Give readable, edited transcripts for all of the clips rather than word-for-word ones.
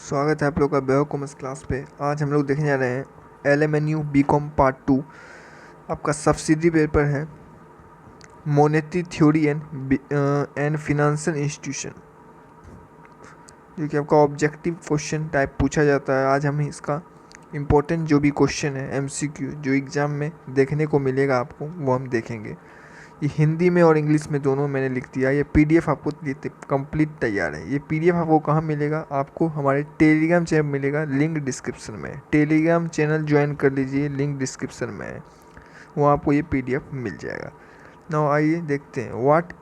स्वागत है आप लोग का बेहो कॉमर्स क्लास पे। आज हम लोग देखने जा रहे हैं LMNU BCom पार्ट 2। आपका सब्सिडी पेपर है monetary theory and financial institution, जो कि आपका ऑब्जेक्टिव क्वेश्चन टाइप पूछा जाता है। आज हम इसका इम्पोर्टेंट जो भी क्वेश्चन है MCQ जो एग्ज़ाम में देखने को मिलेगा आपको, वो हम देखेंगे। ये हिंदी में और इंग्लिश में दोनों मैंने लिख दिया। ये PDF आपको कंप्लीट तैयार है। ये PDF आपको कहाँ मिलेगा? आपको हमारे टेलीग्राम चैनल मिलेगा, लिंक डिस्क्रिप्शन में। टेलीग्राम चैनल ज्वाइन कर लीजिए, लिंक डिस्क्रिप्शन में है, वहाँ आपको ये PDF मिल जाएगा। नाउ आइए देखते हैं। What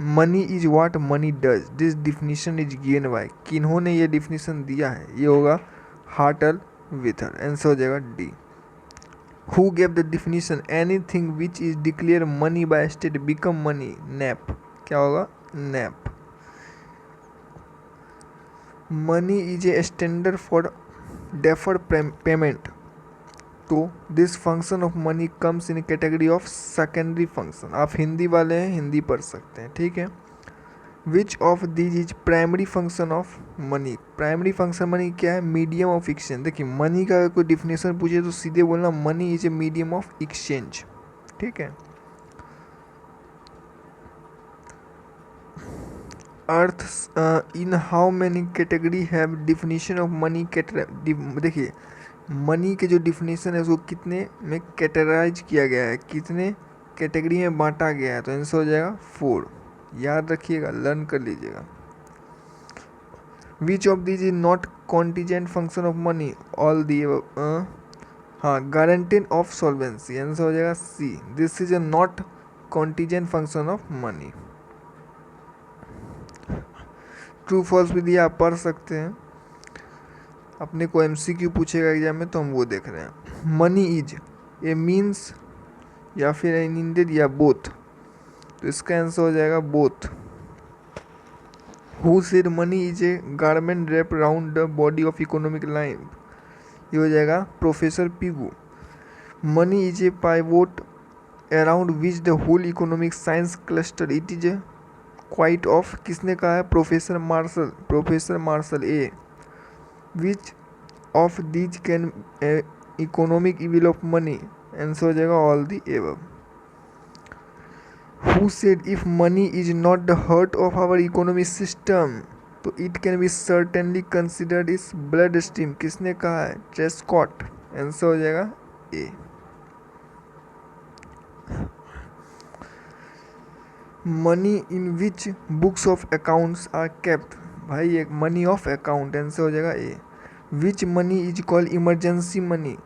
money is what money does, this definition is given by. किन्होंने ये डिफिनीशन दिया है? ये होगा हार्टल विथर। आंसर हो जाएगा D. Who gave the definition? Anything which is declared money by state become money. NAP क्या होगा? NAP. Money is a standard for deferred payment. तो this function of money comes in category of secondary function. आप हिंदी वाले हैं, हिंदी पढ़ सकते हैं, ठीक है। Which of these is primary function of money? Primary function money क्या है? Medium of exchange. देखिए मनी का अगर कोई डिफिनेशन पूछे तो सीधे बोलना money is a medium of exchange, ठीक है। अर्थ in how many category have definition of money देखिए मनी के जो डिफिनेशन है उसको कितने में कैटेगराइज किया गया है, कितने कैटेगरी में बांटा गया है? तो आंसर हो जाएगा 4। याद रखिएगा, लर्न कर लीजिएगा। Which of this is not contingent function of money? All the हाँ, गारंटी ऑफ सॉल्वेंसी। आंसर हो जाएगा C, this is a not contingent function of money. True false भी दिया, आप पढ़ सकते हैं। अपने को MCQ पूछेगा एग्जाम में तो हम वो देख रहे हैं। मनी इज ए मीन्स या फिर एन इंडेड या बोथ, तो इसका आंसर हो जाएगा both. Who said money is a garment drape round the body of economic line? ये हो जाएगा professor Pigou. Money is a pivot around which the whole economic science cluster, it is quite off, किसने कहा है? Professor Marshall. Professor Marshall A. Which of these can economic evil of money? Answer हो जाएगा all the above. Who said if money is not the heart of our economic system तो it can be certainly considered its blood stream? किसने कहा है? ट्रेस्कॉट। Answer हो जाएगा A. Money in which books of accounts are kept? भाई एक money of account, answer हो जाएगा A. Which money is called emergency money?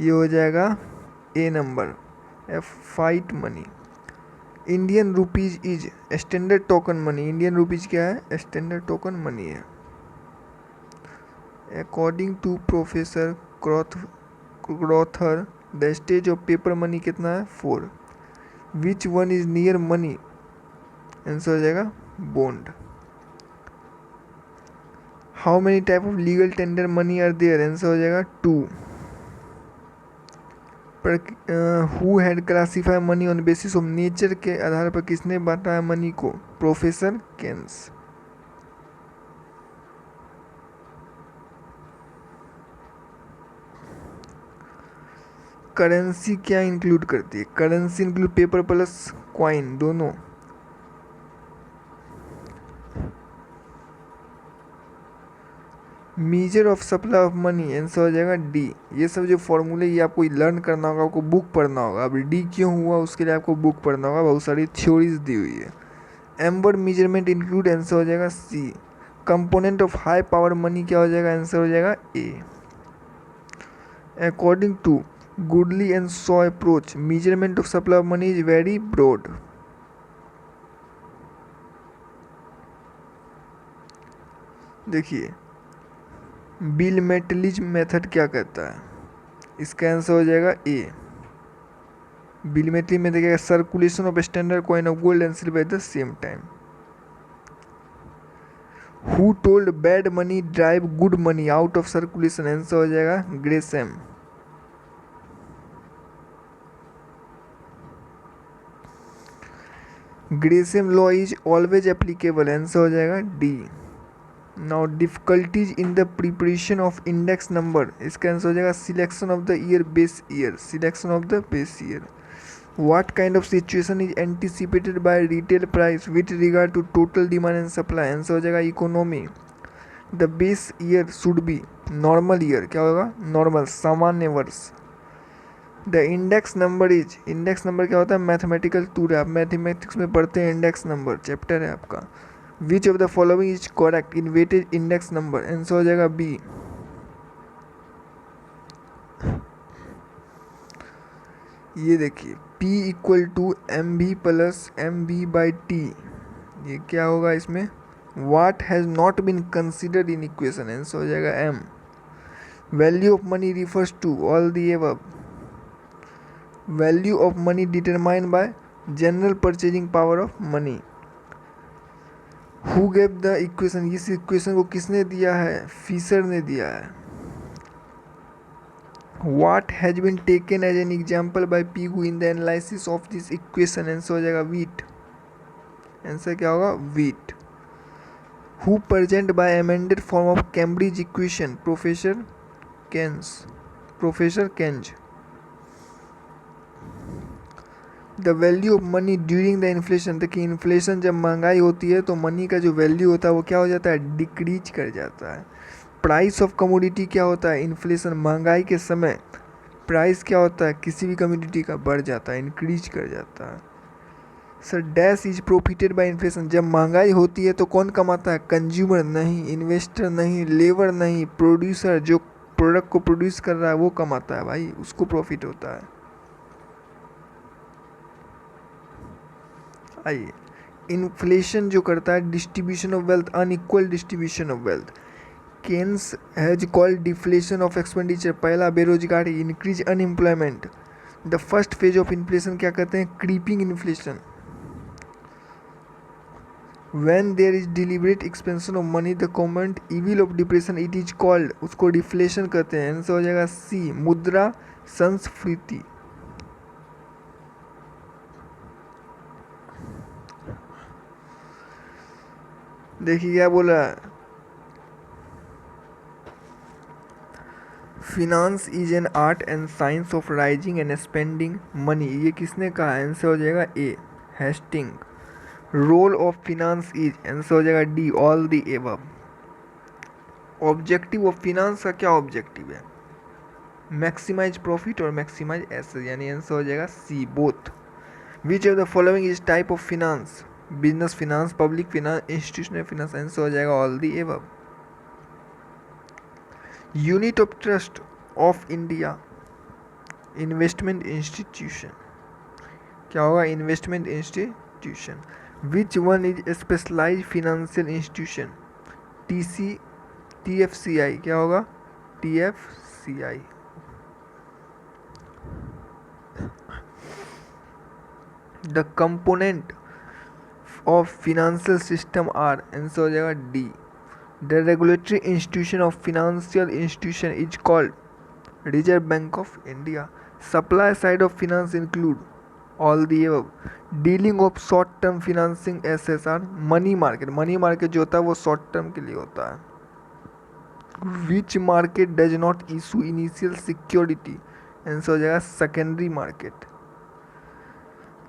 ये हो जाएगा A number, fiat money. Indian rupees is standard token money? Indian rupees क्या है? Standard token money है। According to professor Crowther the stage of paper money कितना है? 4। Which one is near money? Answer हो जाएगा bond. How many type of legal tender money are there? Answer हो जाएगा 2। Who had classify money on basis of nature के आधार पर किसने बांटा है मनी को? Professor Keynes. करेंसी क्या इंक्लूड करती है? Currency include paper plus coin दोनों। Measure of supply of money, answer हो जाएगा डी। ये सब जो फॉर्मूले ये आपको लर्न करना होगा, आपको बुक पढ़ना होगा। अब डी क्यों हुआ उसके लिए आपको बुक पढ़ना होगा, बहुत सारी थ्योरीज दी हुई है। एम्बर मेजरमेंट इंक्लूड, आंसर हो जाएगा C. Component of high power money क्या हो जाएगा? आंसर हो जाएगा A. According to Gurley and Shaw approach measurement of supply of money is very broad. देखिए बिल मेटलिज्म मेथड क्या कहता है? इसका आंसर हो जाएगा ए। बिल मेटली में देखिएगा circulation of standard coin of gold and silver at the same time. Who told bad money drive good money out of circulation? Answer हो जाएगा Gresham. Gresham law is always applicable, answer हो जाएगा D. Now difficulties in the preparation of index number, इसका answer हो जाएगा selection of the year base year, selection of the base year. What kind of situation is anticipated by retail price with regard to total demand and supply? Answer हो जाएगा economy. The base year should be normal year, क्या होगा normal सामान्य वर्ष. The index number is, index number क्या होता है mathematical tool है, आप मैथमेटिक्स में पढ़ते हैं इंडेक्स नंबर चैप्टर है आपका. Which of the following is correct in weightage index number, answer हो जाएगा बी. ये देखिए P equal to M V plus M V by T, ये क्या होगा इसमें what has not been considered in equation, answer हो जाएगा M. Value of money refers to all the above. Value of money determined by general purchasing power of money. Who gave the equation, इस equation को किसने दिया है, Fisher ने दिया है. What has been taken as an example by Pigou in the analysis of this equation, answer हो जाएगा wheat. आंसर क्या होगा wheat. Who present by amended form of Cambridge equation, professor Keynes, professor Keynes. The value of money during the inflation, देखिए inflation जब महंगाई होती है तो मनी का जो वैल्यू होता है वो क्या हो जाता है डिक्रीज कर जाता है. प्राइस ऑफ कमोडिटी क्या होता है इन्फ्लेशन, महंगाई के समय प्राइस क्या होता है किसी भी कमोडिटी का बढ़ जाता है इंक्रीज कर जाता है. Sir dash is profited by inflation, जब महंगाई होती है तो कौन कमाता है कंज्यूमर नहीं, इन्वेस्टर नहीं, लेबर नहीं, प्रोड्यूसर जो प्रोडक्ट को प्रोड्यूस कर रहा है वो कमाता है भाई, उसको प्रॉफिट होता है. आइए इन्फ्लेशन जो करता है distribution of wealth, unequal distribution of wealth. Keynes has called deflation of expenditure, पहला बेरोजगारी, increase unemployment. The first phase of inflation क्या कहते हैं creeping inflation. When there is deliberate expansion of money the common evil of depression it is called, उसको deflation कहते हैं. Answer हो जाएगा सी मुद्रा संस्फीति. देखिए क्या बोला finance is an art and science of raising and spending money, ये किसने कहा, आंसर हो जाएगा A Hasting. Role of finance is, answer हो जाएगा D all the above. Objective of finance का क्या ऑब्जेक्टिव है, मैक्सिमाइज प्रॉफिट और मैक्सिमाइज एसेट, यानी आंसर हो जाएगा C both. Which of the following is type of finance, business finance, public finance, institutional finance, answer हो जाएगा all the above. Unit of trust of India, investment institution, क्या होगा investment institution. Which one is specialise financial institution, TFCI, क्या होगा TFCI. The component of financial system are, answer हो जाएगा D. The regulatory institution of financial institution is called Reserve Bank of India. Supply side of finance include all the above. Dealing of short term financing assets are money market. Money market जो होता है वो short term के लिए होता है. Which market does not issue initial security? आंसर हो जाएगा secondary market.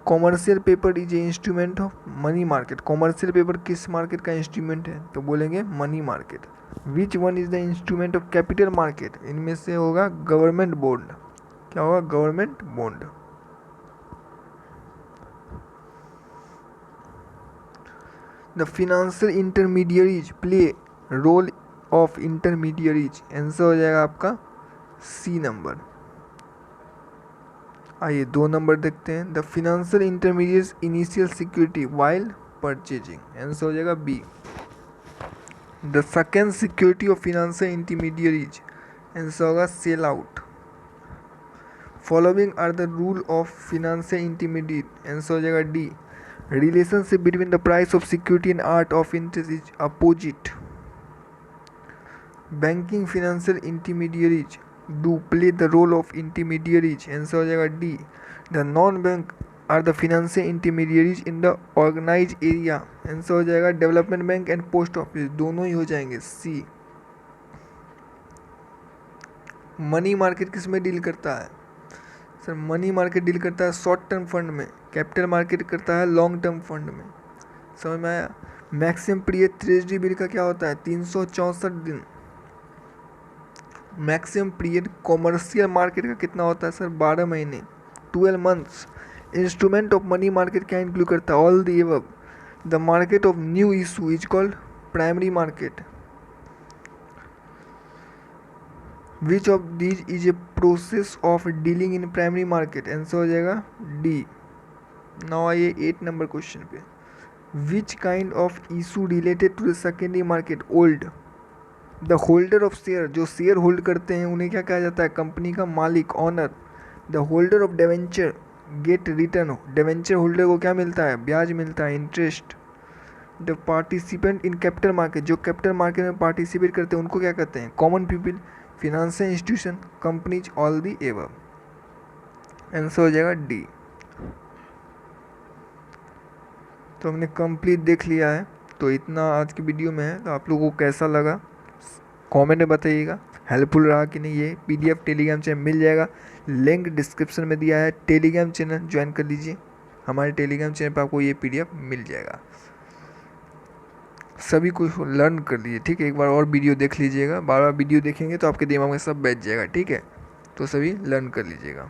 Commercial paper is a instrument of money market, commercial paper किस मार्केट का इंस्ट्रूमेंट है तो बोलेंगे money market. Which one is the instrument of capital market, इनमें से होगा गवर्नमेंट बॉन्ड, क्या होगा government bond. The financial intermediaries play role of intermediaries, answer हो जाएगा आपका सी नंबर. आइए 2 नंबर देखते हैं. The financial intermediates initial security while purchasing, answer हो जाएगा B. The second security of financial intermediaries, answer होगा sell out. Following are the rule of financial intermediate, answer हो जाएगा D. Relationship between the price of security and art of interest is opposite. Banking financial intermediaries do play the role of intermediaries, answer हो जाएगा D. The non bank are the financial intermediaries in the organise area. Answer हो जाएगा development bank and post office, दोनों ही हो जाएंगे। सी। Money market किस में डील करता है? सर मनी मार्केट डील करता है शॉर्ट टर्म फंड में, कैपिटल मार्केट करता है लॉन्ग टर्म फंड में। समझ में आया? मैक्सिमम पीरियड ट्रेजरी बिल का क्या होता है? 364 दिन। मैक्सिमम पीरियड कॉमर्शियल मार्केट का कितना होता है सर? 12 महीने, 12 months. Instrument of money market क्या इंक्लूड करता है? All the above. The market of new issue is called primary market. Which of these is a process of dealing in primary market? Answer हो जाएगा D. Now आइए 8 number question पे। Which kind of issue related to the secondary market? Old. The holder of share, जो share hold करते हैं उन्हें क्या कहा जाता है? कंपनी का मालिक, owner. The holder of debenture get return, debenture holder को क्या मिलता है? ब्याज मिलता है, interest. The participant in capital market, जो कैपिटल मार्केट में पार्टिसिपेट करते हैं उनको क्या कहते हैं? Common people, financial institution, companies, all the above. Answer हो जाएगा डी। तो हमने कंप्लीट देख लिया है। तो इतना आज की वीडियो में है। तो आप लोगों को कैसा लगा कमेंट में बताइएगा, हेल्पफुल रहा कि नहीं। ये पीडीएफ टेलीग्राम चैनल मिल जाएगा, लिंक डिस्क्रिप्शन में दिया है। टेलीग्राम चैनल ज्वाइन कर लीजिए, हमारे टेलीग्राम चैनल पर आपको ये पीडीएफ मिल जाएगा। सभी को लर्न कर लीजिए, ठीक है। एक बार और वीडियो देख लीजिएगा, बार बार वीडियो देखेंगे तो आपके दिमाग में सब बैठ जाएगा, ठीक है। तो सभी लर्न कर लीजिएगा।